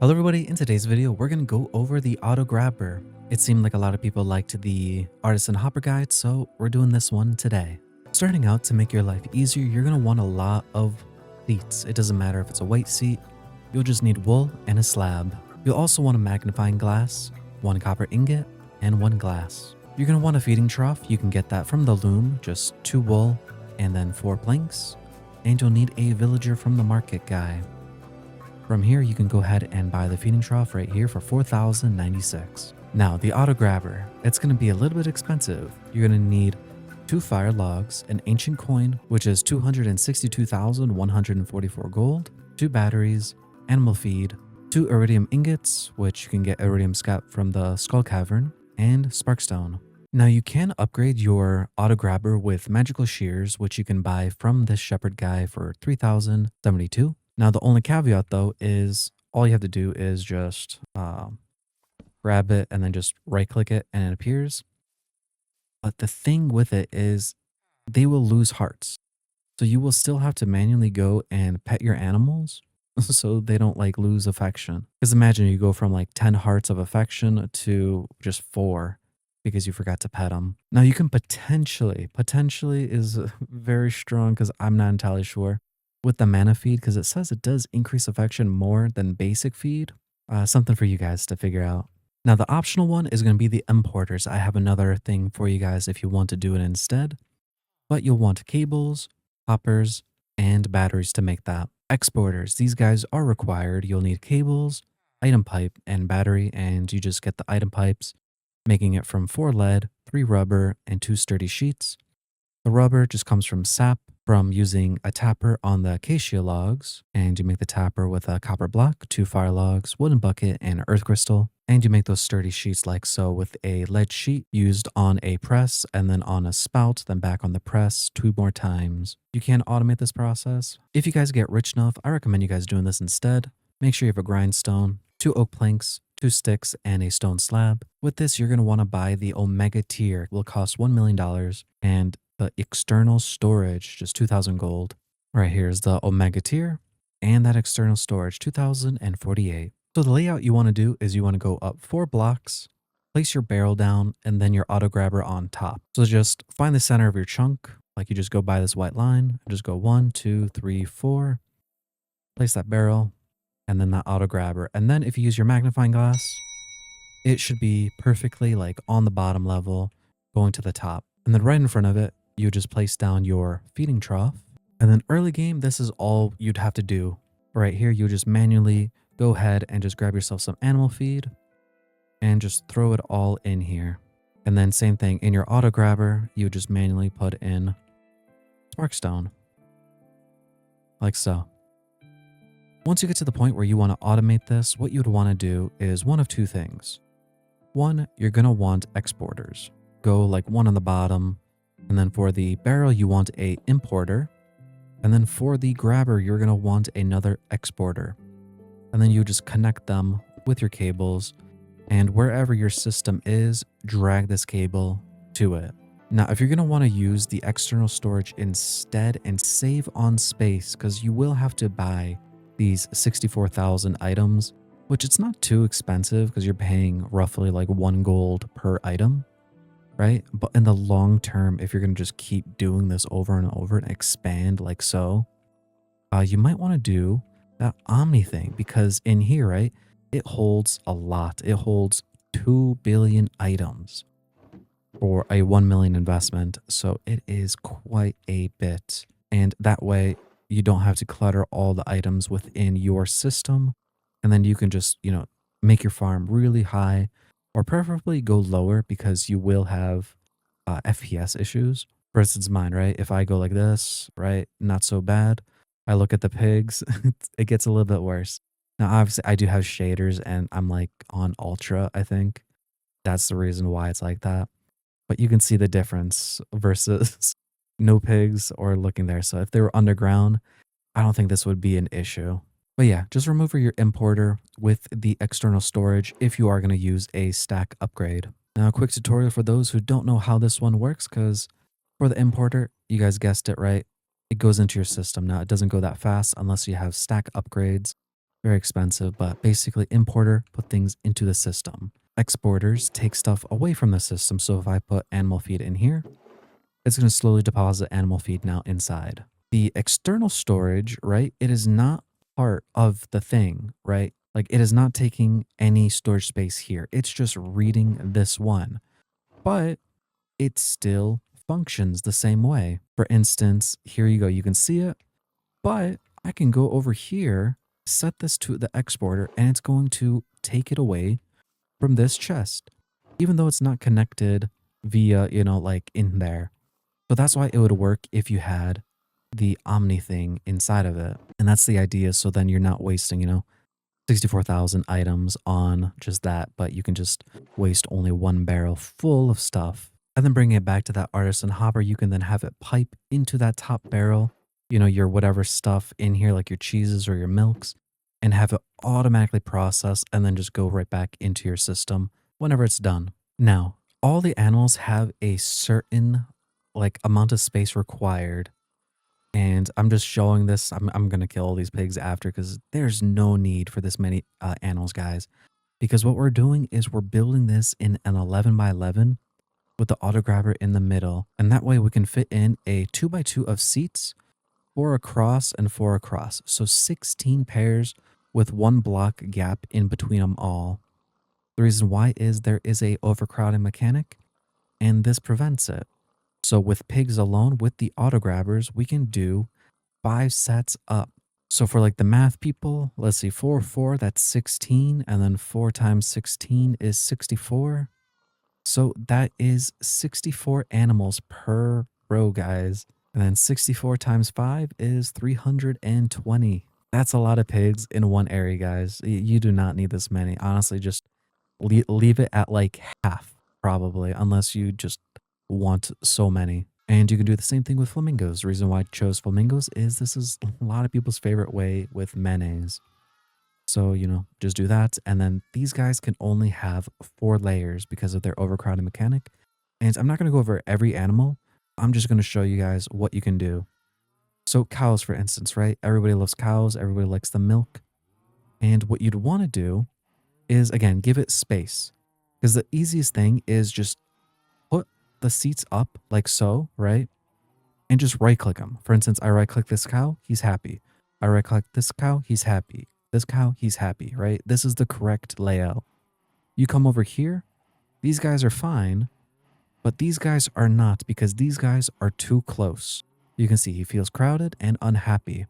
Hello everybody, in today's video we're going to go over the auto grabber. It seemed like a lot of people liked the artisan hopper guide, so we're doing this one today. Starting out, to make your life easier, you're going to want a lot of seats. It doesn't matter if it's a white seat, you'll just need wool and a slab. You'll also want a magnifying glass, one copper ingot, and one glass. You're going to want a feeding trough. You can get that from the loom, just 2 wool and then 4 planks. And you'll need a villager from the market guy. From here, you can go ahead and buy the feeding trough right here for 4,096. Now, the auto grabber, it's going to be a little bit expensive. You're going to need 2 fire logs, an ancient coin, which is 262,144 gold, 2 batteries, animal feed, 2 iridium ingots, which you can get iridium scrap from the skull cavern, and sparkstone. Now, you can upgrade your auto grabber with magical shears, which you can buy from this shepherd guy for 3,072. Now, the only caveat, though, is all you have to do is just grab it and then just right-click it and it appears. But the thing with it is they will lose hearts. So you will still have to manually go and pet your animals so they don't like lose affection. Because imagine you go from like 10 hearts of affection to just 4 because you forgot to pet them. Now, you can potentially is very strong because I'm not entirely sure with the mana feed, because it says it does increase affection more than basic feed. Something for you guys to figure out. Now, the optional one is going to be the importers. I have another thing for you guys if you want to do it instead. But you'll want cables, hoppers, and batteries to make that. Exporters, these guys are required. You'll need cables, item pipe, and battery, and you just get the item pipes, making it from 4 lead, 3 rubber, and 2 sturdy sheets. The rubber just comes from sap from using a tapper on the acacia logs, and you make the tapper with a copper block, 2 fire logs, wooden bucket, and earth crystal. And you make those sturdy sheets like so with a lead sheet used on a press and then on a spout, then back on the press 2 more times. You can automate this process. If you guys get rich enough, I recommend you guys doing this instead. Make sure you have a grindstone, 2 oak planks, 2 sticks, and a stone slab. With this, you're going to want to buy the Omega tier. It will cost $1 million, and the external storage, just 2,000 gold. Right here is the Omega tier, and that external storage, 2,048. So the layout you want to do is you want to go up 4 blocks, place your barrel down, and then your auto grabber on top. So just find the center of your chunk, like you just go by this white line, just go 1, 2, 3, 4, place that barrel, and then that auto grabber. And then if you use your magnifying glass, it should be perfectly like on the bottom level, going to the top. And then right in front of it, you just place down your feeding trough. And then early game, this is all you'd have to do. Right here, you just manually go ahead and just grab yourself some animal feed and just throw it all in here. And then same thing, in your auto grabber, you just manually put in sparkstone. Like so. Once you get to the point where you want to automate this, what you'd want to do is one of 2 things. One, you're going to want exporters. Go like 1 on the bottom. And then for the barrel, you want a importer. And then for the grabber, you're going to want another exporter. And then you just connect them with your cables. And wherever your system is, drag this cable to it. Now, if you're going to want to use the external storage instead and save on space, because you will have to buy these 64,000 items, which it's not too expensive because you're paying roughly like 1 gold per item. Right? But in the long term, if you're going to just keep doing this over and over and expand like so, you might want to do that Omni thing, because in here, right, it holds a lot. It holds 2 billion items for a 1 million investment. So it is quite a bit. And that way you don't have to clutter all the items within your system. And then you can just, make your farm really high, or preferably go lower, because you will have FPS issues. For instance, mine, right? If I go like this, right, not so bad. I look at the pigs, it gets a little bit worse. Now, obviously, I do have shaders, and I'm like on ultra, I think. That's the reason why it's like that. But you can see the difference versus no pigs or looking there. So if they were underground, I don't think this would be an issue. But yeah, just remove your importer with the external storage if you are going to use a stack upgrade. Now, a quick tutorial for those who don't know how this one works, because for the importer, you guys guessed it right, it goes into your system. Now, it doesn't go that fast unless you have stack upgrades. Very expensive, but basically importer put things into the system. Exporters take stuff away from the system. So if I put animal feed in here, it's going to slowly deposit animal feed now inside. The external storage, right? It is not part of the thing, right? Like it is not taking any storage space here. It's just reading this one, but it still functions the same way. For instance, here you go. You can see it, but I can go over here, set this to the exporter, and it's going to take it away from this chest, even though it's not connected via, like in there. So that's why it would work if you had the Omni thing inside of it. And that's the idea. So then you're not wasting, 64,000 items on just that, but you can just waste only one barrel full of stuff. And then bringing it back to that artisan hopper, you can then have it pipe into that top barrel, your whatever stuff in here, like your cheeses or your milks, and have it automatically process and then just go right back into your system whenever it's done. Now, all the animals have a certain like amount of space required, and I'm just showing this. I'm gonna kill all these pigs after because there's no need for this many animals, guys. Because what we're doing is we're building this in an 11 by 11 with the auto grabber in the middle, and that way we can fit in a 2 by 2 of seats, 4 across and 4 across. So 16 pairs with one block gap in between them all. The reason why is there is a overcrowding mechanic, and this prevents it. So with pigs alone, with the auto grabbers, we can do 5 sets up. So for like the math people, let's see, 4, that's 16. And then 4 times 16 is 64. So that is 64 animals per row, guys. And then 64 times 5 is 320. That's a lot of pigs in one area, guys. You do not need this many. Honestly, just leave it at like half, probably, unless you just want so many. And you can do the same thing with flamingos. The reason why I chose flamingos is this is a lot of people's favorite way with mayonnaise. So, just do that. And then these guys can only have 4 layers because of their overcrowding mechanic. And I'm not going to go over every animal. I'm just going to show you guys what you can do. So cows, for instance, right? Everybody loves cows. Everybody likes the milk. And what you'd want to do is, again, give it space. Because the easiest thing is just put the seats up like so, right? And just right click them. For instance, I right click this cow, he's happy. I right click this cow, he's happy. This cow, he's happy, right? This is the correct layout. You come over here, these guys are fine, but these guys are not because these guys are too close. You can see he feels crowded and unhappy.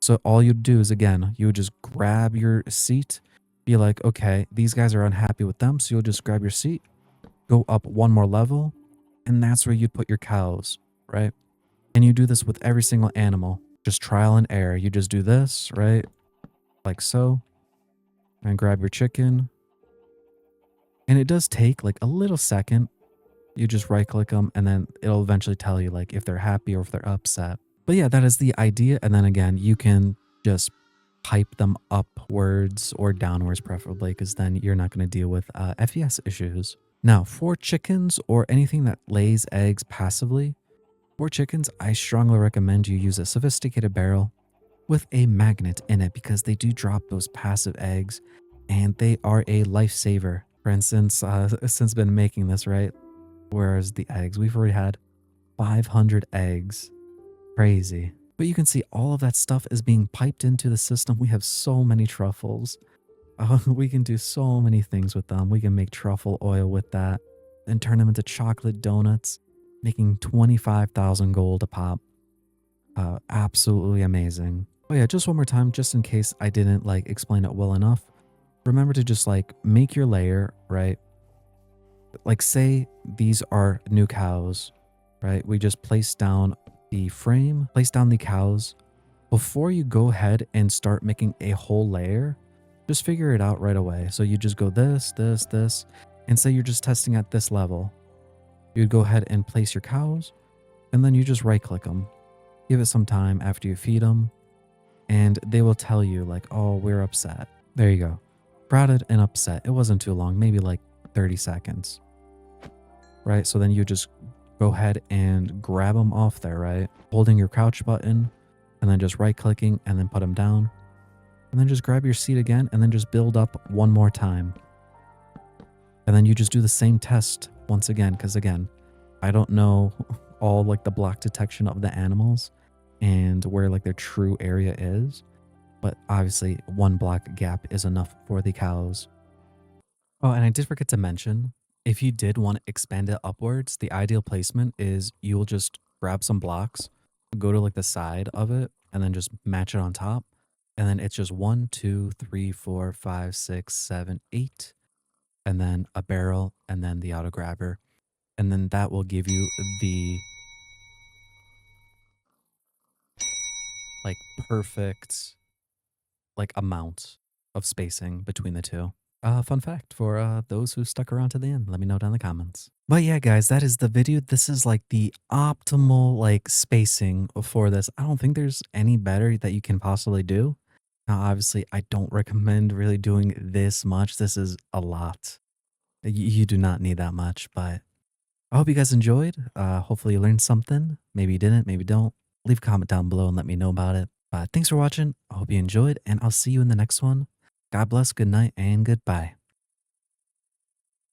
So all you'd do is, again, you would just grab your seat, be like, okay, these guys are unhappy with them. So you'll just grab your seat, go up one more level, and that's where you'd put your cows, right? And you do this with every single animal, just trial and error. You just do this, right? Like so, and grab your chicken. And it does take like a little second. You just right click them and then it'll eventually tell you like if they're happy or if they're upset. But yeah, that is the idea. And then again, you can just pipe them upwards or downwards preferably, because then you're not going to deal with FES issues. Now, for chickens or anything that lays eggs passively, for chickens, I strongly recommend you use a sophisticated barrel with a magnet in it because they do drop those passive eggs and they are a lifesaver. For instance, since been making this, right? Whereas the eggs, we've already had 500 eggs. Crazy. But you can see all of that stuff is being piped into the system. We have so many truffles. We can do so many things with them. We can make truffle oil with that and turn them into chocolate donuts, making 25,000 gold a pop. Absolutely amazing. Oh yeah, just one more time, just in case I didn't like explain it well enough. Remember to just like make your layer, right? Like say these are new cows, right? We just place down the frame, place down the cows. Before you go ahead and start making a whole layer, just figure it out right away. So you just go this, this, this, and say you're just testing at this level. You'd go ahead and place your cows, and then you just right click them. Give it some time after you feed them, and they will tell you like, oh, we're upset. There you go. Crowded and upset. It wasn't too long, maybe like 30 seconds. Right? So then you just go ahead and grab them off there, right? Holding your crouch button and then just right clicking and then put them down. and then just grab your seed again and then just build up one more time. And then you just do the same test once again, because again, I don't know all like the block detection of the animals and where like their true area is, but obviously one block gap is enough for the cows. Oh, and I did forget to mention, if you did want to expand it upwards, the ideal placement is you'll just grab some blocks, go to like the side of it, and then just match it on top. And then it's just 1, 2, 3, 4, 5, 6, 7, 8, and then a barrel, and then the auto grabber. And then that will give you the like perfect like amount of spacing between the two. Fun fact for those who stuck around to the end, let me know down in the comments. But yeah, guys, that is the video. This is like the optimal like spacing for this. I don't think there's any better that you can possibly do. Now, obviously, I don't recommend really doing this much. This is a lot. You do not need that much, but I hope you guys enjoyed. Hopefully you learned something. Maybe you didn't, maybe don't. Leave a comment down below and let me know about it. Thanks for watching. I hope you enjoyed, and I'll see you in the next one. God bless, good night, and goodbye.